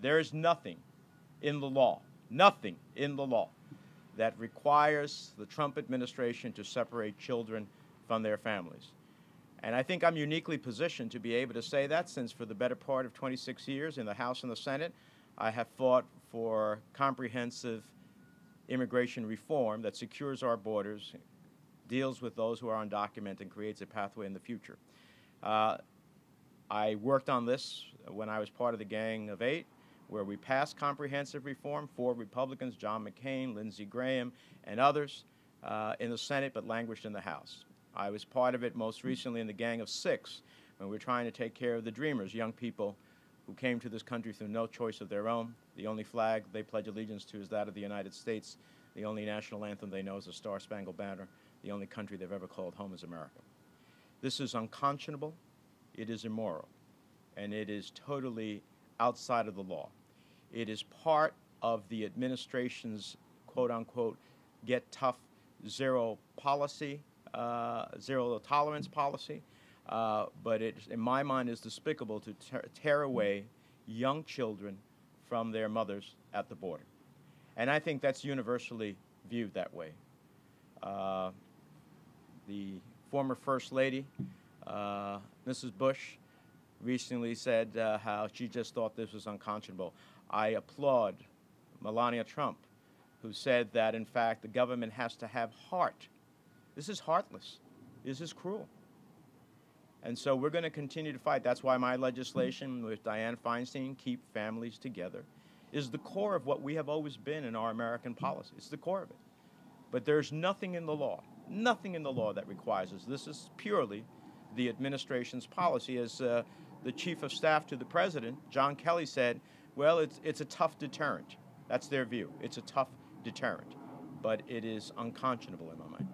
There is nothing in the law, that requires the Trump administration to separate children from their families. And I think I'm uniquely positioned to be able to say that, since for the better part of 26 years in the House and the Senate, I have fought for comprehensive immigration reform that secures our borders, deals with those who are undocumented, and creates a pathway in the future. I worked on this when I was part of the Gang of Eight, where we passed comprehensive reform, 4 Republicans, John McCain, Lindsey Graham, and others, in the Senate, but languished in the House. I was part of it most recently in the Gang of Six, when we were trying to take care of the Dreamers, young people who came to this country through no choice of their own. The only flag they pledge allegiance to is that of the United States. The only national anthem they know is the Star-Spangled Banner. The only country they've ever called home is America. This is unconscionable, it is immoral, and it is totally outside of the law. It is part of the administration's quote-unquote get tough zero policy, zero tolerance policy, but it, in my mind, is despicable to tear away young children from their mothers at the border. And I think that's universally viewed that way. The former First Lady, Mrs. Bush, recently said how she just thought this was unconscionable. I applaud Melania Trump, who said that, in fact, the government has to have heart. This is heartless. This is cruel. And so we're going to continue to fight. That's why my legislation with Dianne Feinstein, Keep Families Together, is the core of what we have always been in our American policy. It's the core of it. But there's nothing in the law that requires this. This is purely the administration's policy. As the Chief of Staff to the President, John Kelly, said, well, it's a tough deterrent. That's their view. It's a tough deterrent. But it is unconscionable in my mind.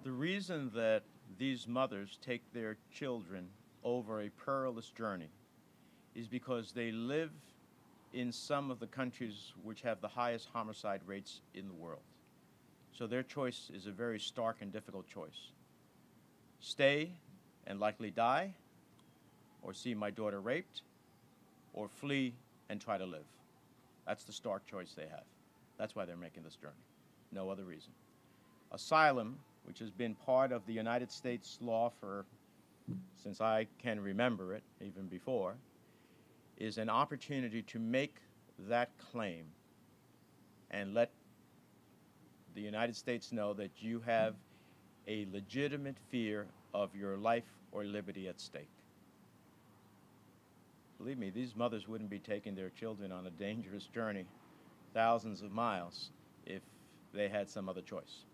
The reason that these mothers take their children over a perilous journey is because they live in some of the countries which have the highest homicide rates in the world. So their choice is a very stark and difficult choice. Stay and likely die, or see my daughter raped, or flee and try to live. That's the stark choice they have. That's why they're making this journey. No other reason. Asylum, which has been part of the United States law since I can remember it, even before, is an opportunity to make that claim and let the United States know that you have a legitimate fear of your life or liberty at stake. Believe me, these mothers wouldn't be taking their children on a dangerous journey thousands of miles if they had some other choice.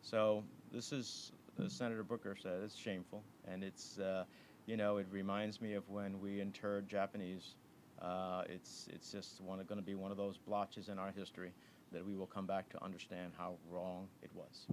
So this is, as Senator Booker said, it's shameful, and it's, it reminds me of when we interred Japanese. It's just going to be one of those blotches in our history that we will come back to understand how wrong it was.